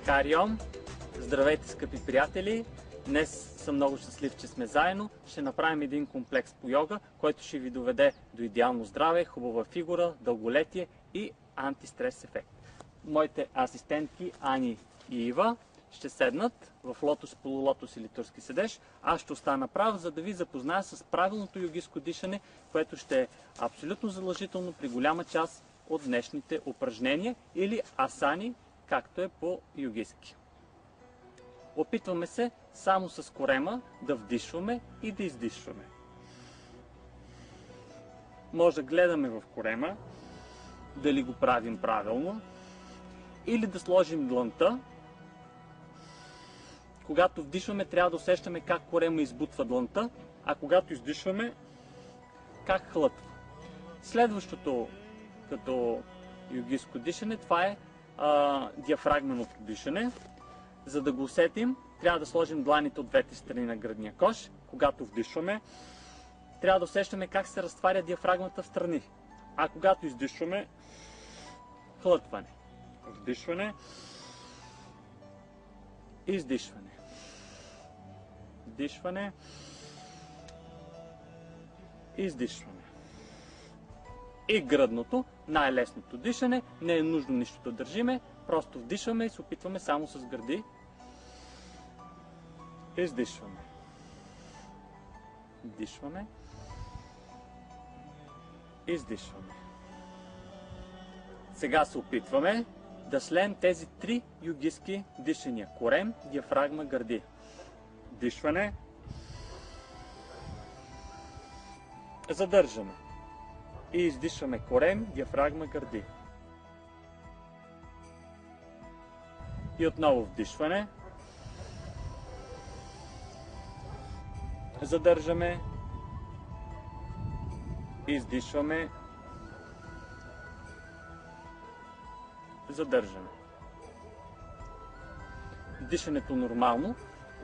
Кариом! Здравейте, скъпи приятели! Днес съм много щастлив, че сме заедно. Ще направим един комплекс по йога, който ще ви доведе до идеално здраве, хубава фигура, дълголетие и антистрес ефект. Моите асистентки Ани и Ива ще седнат в лотос, полулотос или турски седеж. Аз ще остана прав, за да ви запозная с правилното йогиско дишане, което ще е абсолютно задължително при голяма част от днешните упражнения или асани, както е по йогиски. Опитваме се само с корема да вдишваме и да издишваме. Може да гледаме в корема дали го правим правилно или да сложим длънта. Когато вдишваме, трябва да усещаме как корема избутва длънта, а когато издишваме, как хлътва. Следващото като йогиско дишане, това е диафрагменото дишане. За да го усетим, трябва да сложим дланите от двете страни на гръдния кош. Когато вдишваме, трябва да усещаме как се разтваря диафрагмата в страни. А когато издишваме, хлътване. Вдишване, издишване. Вдишване, издишване. И гръдното, най-лесното дишане, не е нужно нищо да държиме, просто вдишваме и се опитваме само с гърди. Издишваме. Вдишваме. Издишваме. Сега се опитваме да слеем тези три йогиски дишания. Корем, диафрагма, гърди. Вдишване. Задържаме. И издишваме корем, диафрагма, гърди. И отново вдишване. Задържаме. Издишваме. Задържаме. Дишането нормално.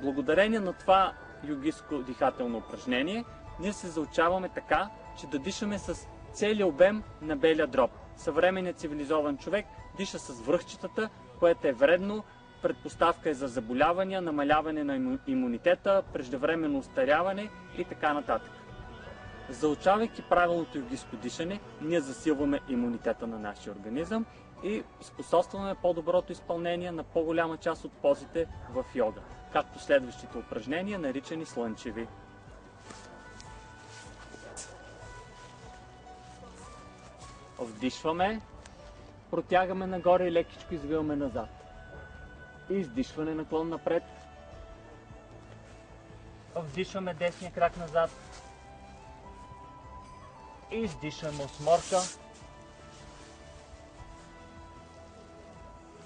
Благодарение на това йогиско дихателно упражнение, ние се заучаваме така, че да дишаме с целия обем на белия дроб. Съвременният цивилизован човек диша с връхчетата, което е вредно, предпоставка е за заболявания, намаляване на имунитета, преждевременно остаряване и така нататък. Заучавайки правилното йогиско дишане, ние засилваме имунитета на нашия организъм и способстваме по-доброто изпълнение на по-голяма част от позите в йога, както следващите упражнения, наричани слънчеви. Вдишваме, протягаме нагоре и лекичко извиваме назад. Издишване, наклон напред. Вдишваме десния крак назад. Издишваме осморка.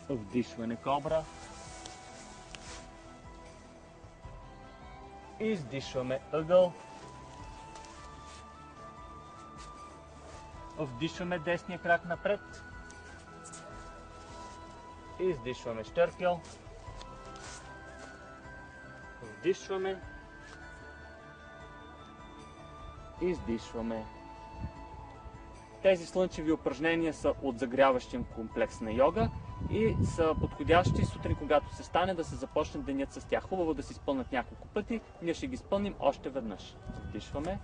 Вдишване кобра. Издишваме ъгъл. Вдишваме десния крак напред. Издишваме щъркел. Вдишваме. Издишваме. Тези слънчеви упражнения са от загряващия комплекс на йога и са подходящи сутрин, когато се стане, да се започне денят с тях. Хубаво да се изпълнят няколко пъти. Ние ще ги изпълним още веднъж. Вдишваме.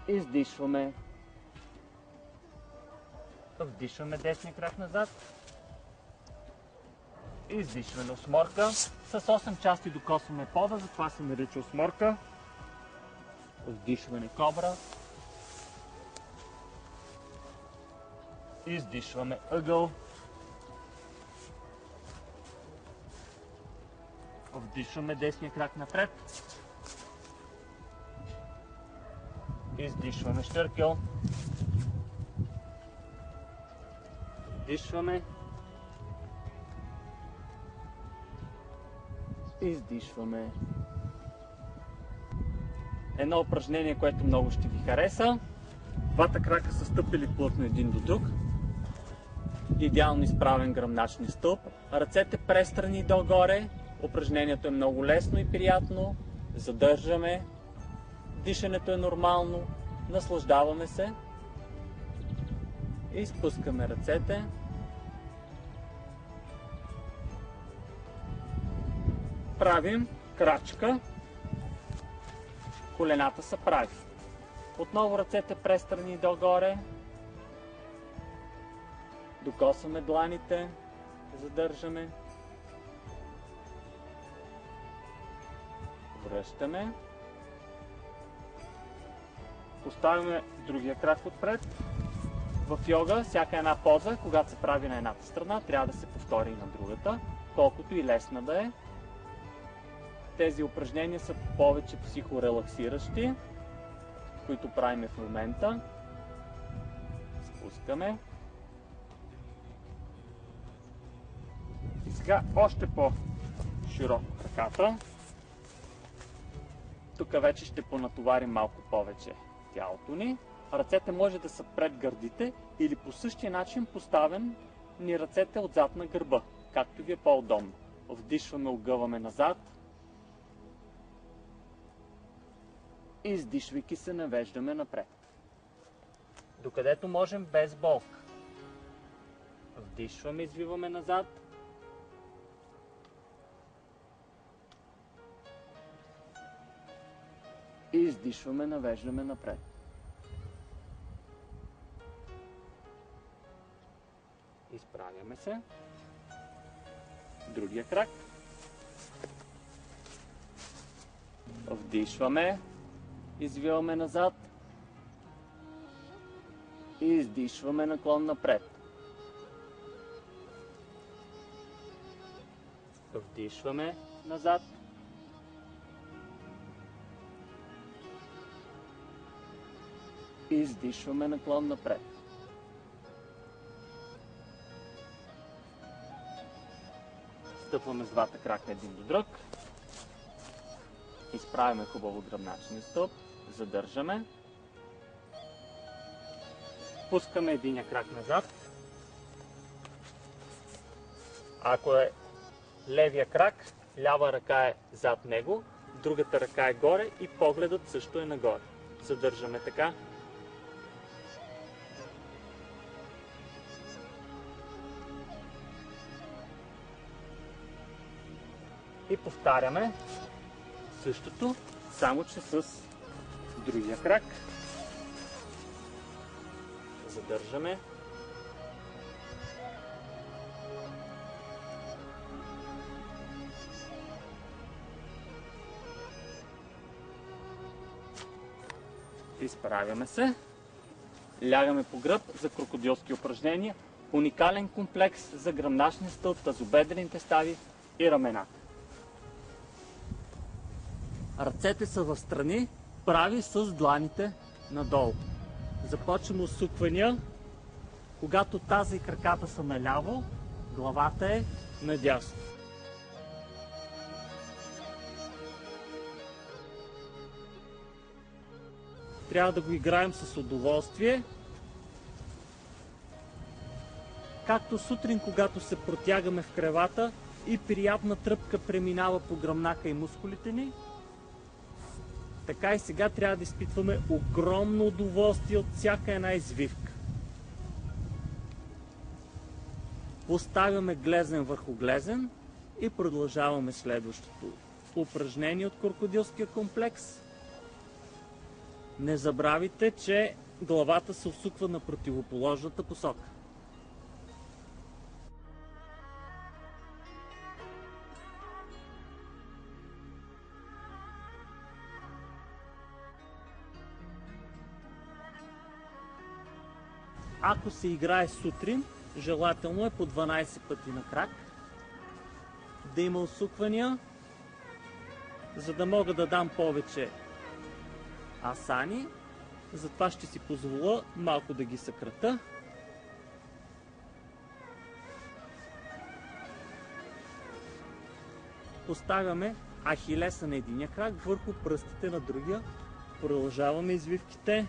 Издишваме. Вдишваме десния крак назад. Издишваме осморка. С 8 части докосваме пода, затова се нарича осморка. Вдишване кобра. Издишваме ъгъл. Вдишваме десния крак напред. Издишваме щъркел. Вдишваме. Издишваме. Едно упражнение, което много ще ви хареса. Двата крака са стъпили плътно един до друг. Идеално изправен гръбначния стълб. Ръцете престрани догоре. Упражнението е много лесно и приятно. Задържаме. Дишането е нормално. Наслаждаваме се. И спускаме ръцете. правим крачка, колената са прави. Отново ръцете престрани и догоре. Докосваме дланите, задържаме. Връщаме. Поставяме другия крак отпред. В йога всяка една поза, когато се прави на едната страна, трябва да се повтори и на другата, колкото и лесна да е. Тези упражнения са повече психорелаксиращи, които правим в момента. Спускаме. И сега още по-широко краката. Тук вече ще понатоварим малко повече тялото ни. Ръцете може да са пред гърдите или по същия начин поставен ни ръцете отзад на гърба, както ви е по-удобно. Вдишваме, огъваме назад. И издишвайки се навеждаме напред. Докъдето можем без болка. Вдишваме, извиваме назад. И издишваме, навеждаме напред. Изправяме се. Другия крак. Вдишваме. Извиваме назад. И издишваме, наклон напред. Вдишваме назад. И издишваме, наклон напред. Стъпваме с двата крака един до друг. Изправяме хубаво гръбначния стълб. Задържаме. Пускаме единия крак назад. Ако е левия крак, лява ръка е зад него, другата ръка е горе и погледът също е нагоре. Задържаме така. И повтаряме същото, само че с другия крак. Задържаме. Изправяме се. Лягаме по гръб за крокодилски упражнения. Уникален комплекс за гръбначния стълб, тазобедрените стави и рамената. Ръцете са в страни, прави с дланите надолу. Започваме усуквания. Когато таза и краката са наляво, главата е надясно. Трябва да го играем с удоволствие. Както сутрин, когато се протягаме в кревата и приятна тръпка преминава по гръбнака и мускулите ни, така и сега трябва да изпитваме огромно удоволствие от всяка една извивка. Поставяме глезен върху глезен и продължаваме следващото упражнение от крокодилския комплекс. Не забравяйте, че главата се усуква на противоположната посока. Ако се играе сутрин, желателно е по 12 пъти на крак, да има усуквания, за да мога да дам повече асани. Затова ще си позволя малко да ги съкратя. Поставяме ахилеса на единия крак върху пръстите на другия. Продължаваме извивките.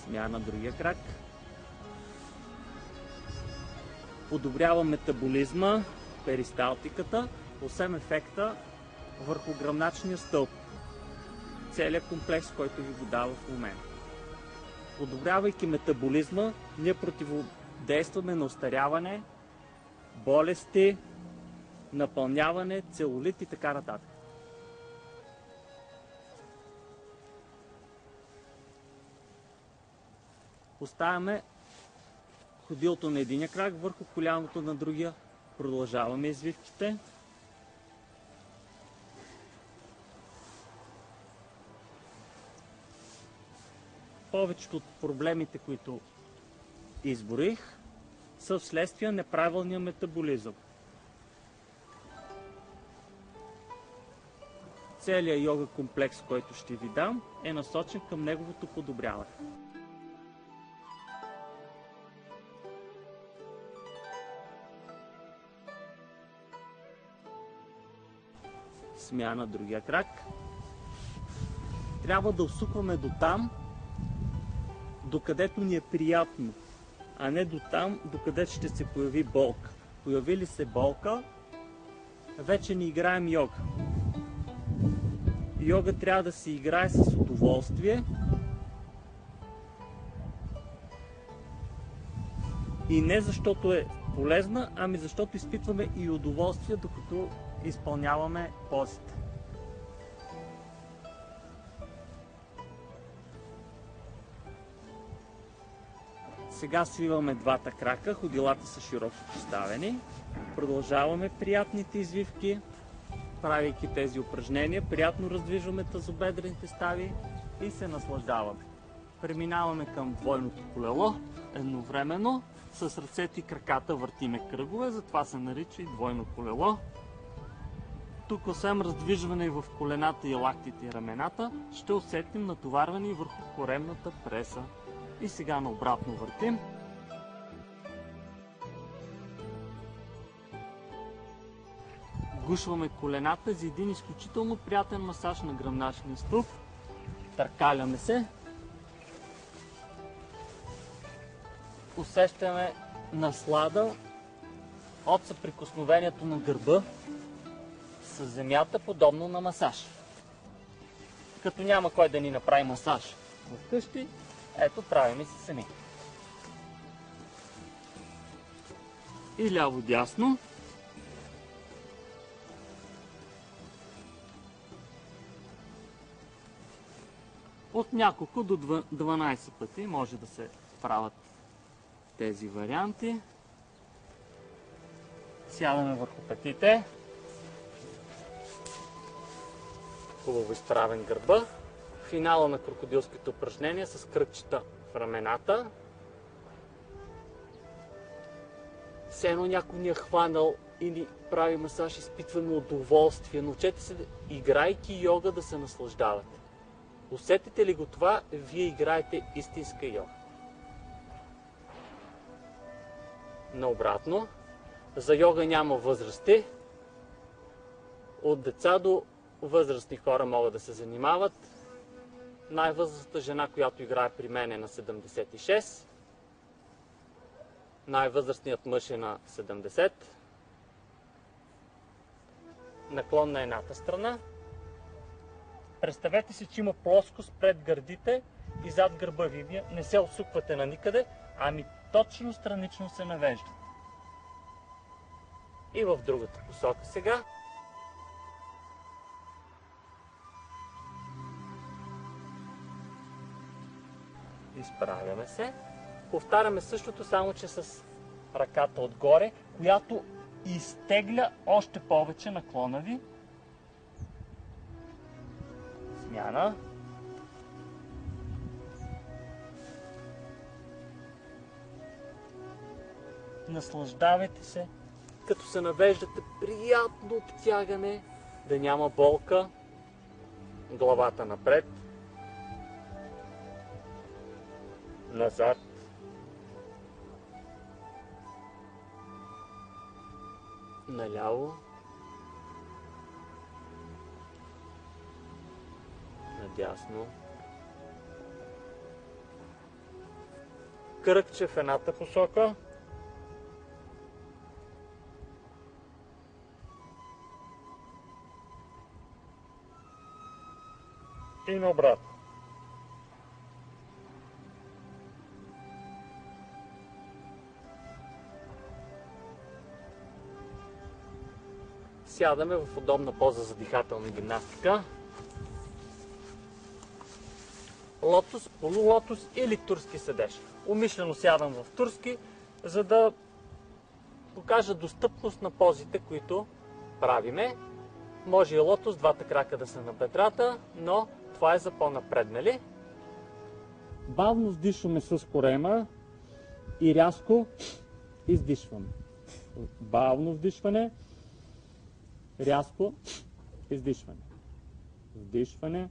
Смяна на другия крак. Подобрява метаболизма, перисталтиката освен ефекта върху гръбначния стълб. Целият комплекс, който ви го дава в момента. Подобрявайки метаболизма, ние противодействаме на остаряване, болести, напълняване, целулит и така нататък. Поставяме ходилото на единия крак върху коляното на другия. Продължаваме извивките. Повечето от проблемите, които изборих, са вследствие неправилния метаболизъм. Целият йога комплекс, който ще ви дам, е насочен към неговото подобряване. Смяна другия крак. Трябва да усукваме до там, докъдето ни е приятно, а не до там, докъдето ще се появи болка. Появи ли се болка, вече не играем йога. Йога трябва да се играе с удоволствие и не защото е полезна, ами защото изпитваме и удоволствие, докато изпълняваме позите. Сега свиваме двата крака, ходилата са широко поставени. Продължаваме приятните извивки, правейки тези упражнения. Приятно раздвижваме тазобедрените стави и се наслаждаваме. Преминаваме към двойното колело. Едновременно с ръцете и краката въртиме кръгове, затова се нарича и двойно колело. Тук освен раздвижване в колената и лактите и рамената, ще усетим натоварване и върху коремната преса. И сега наобратно въртим. Гушваме колената за един изключително приятен масаж на гръбначния стълб. Търкаляме се. Усещаме наслада от съприкосновението на гърба с земята, подобно на масаж. Като няма кой да ни направи масаж вкъщи, ето правим и се сами. И ляво-дясно. От няколко до 12 пъти може да се правят тези варианти. Сядаме върху петите. Хубаво изправен гърба. Финала на крокодилските упражнения с кръгчета в рамената. Все едно някой ни е хванал и ни прави масаж, изпитваме удоволствие. Научете се, играйки йога, да се наслаждавате. Усетите ли го това, вие играете истинска йога. Наобратно, за йога няма възрасти. От деца до възрастни хора могат да се занимават. Най-възрастната жена, която играе при мен, е на 76. Най-възрастният мъж е на 70. Наклон на едната страна. Представете си, че има плоскост пред гърдите и зад гърба ви. Вие не се усуквате на никъде, ами точно странично се навеждате. И в другата посока сега. Изправяме се. Повтаряме същото, само че с ръката отгоре, която изтегля още повече наклона ви. Смяна. Наслаждавайте се, като се навеждате, приятно обтягане, да няма болка. Главата напред. Назад. Наляво. Надясно. Кръгче в едната посока. и наобратно. Сядаме в удобна поза за дихателна гимнастика. Лотос, полулотос или турски седеж. Умишлено сядам в турски, за да покажа достъпност на позите, които правиме. Може и лотос, двата крака да са на бедрата, но това е за по-напреднали. Бавно вдишваме с корема и рязко издишваме. Бавно вдишване, рязко издишване. Вдишване.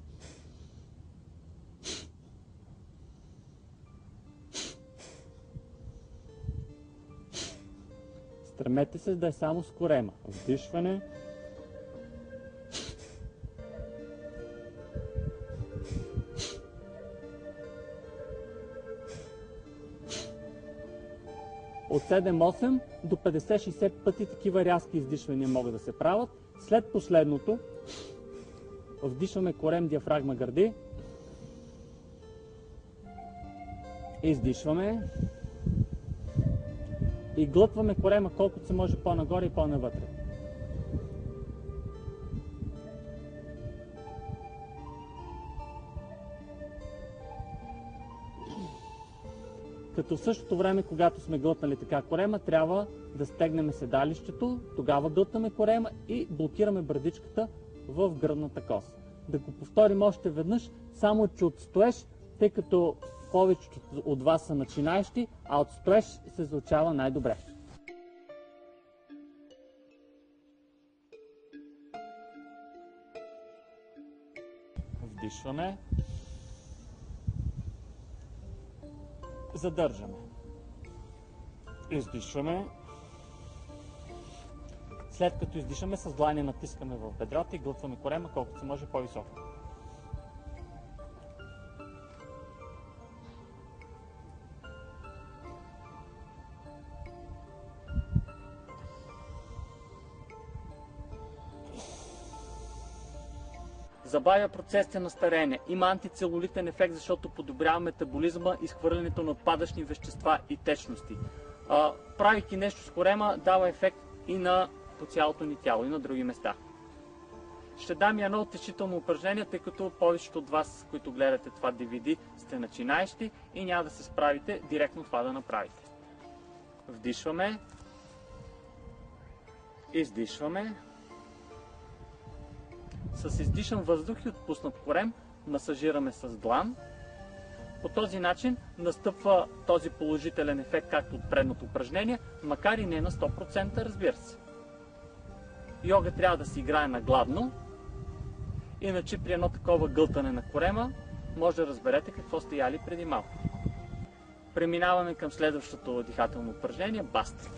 Стремете се да е само с корема. Вдишване. От 7-8 до 50-60 пъти такива рязки издишвания могат да се правят. След последното вдишваме корем, диафрагма, гърди. Издишваме. И глътваме корема колкото се може по-нагоре и по-навътре. Като в същото време, когато сме глътнали така корема, трябва да стегнем седалището, тогава глътнаме корема и блокираме брадичката в гръдната кост. Да го повторим още веднъж, само че отстоеш, тъй като повечето от вас са начинаещи, а отстоеш се звучава най-добре. Вдишваме. Задържаме. Издишваме. След като издишаме, с длани натискаме в бедрата и глътваме корема колкото се може по-високо. Забавя процесите на стареене. Има антицелулитен ефект, защото подобрява метаболизма, изхвърлянето на отпадъчни вещества и течности. Правейки нещо с корема, дава ефект и по цялото ни тяло, и на други места. Ще дам и едно утешително упражнение, тъй като повечето от вас, които гледате това DVD, сте начинаещи и няма да се справите директно това да направите. Вдишваме. Издишваме. С издишан въздух и отпуснат корем масажираме с длан. По този начин настъпва този положителен ефект, както от предното упражнение, макар и не на 100%, разбира се. Йога трябва да се играе на гладно, иначе при едно такова гълтане на корема може да разберете какво сте яли преди малко. Преминаваме към следващото дихателно упражнение – бастрик.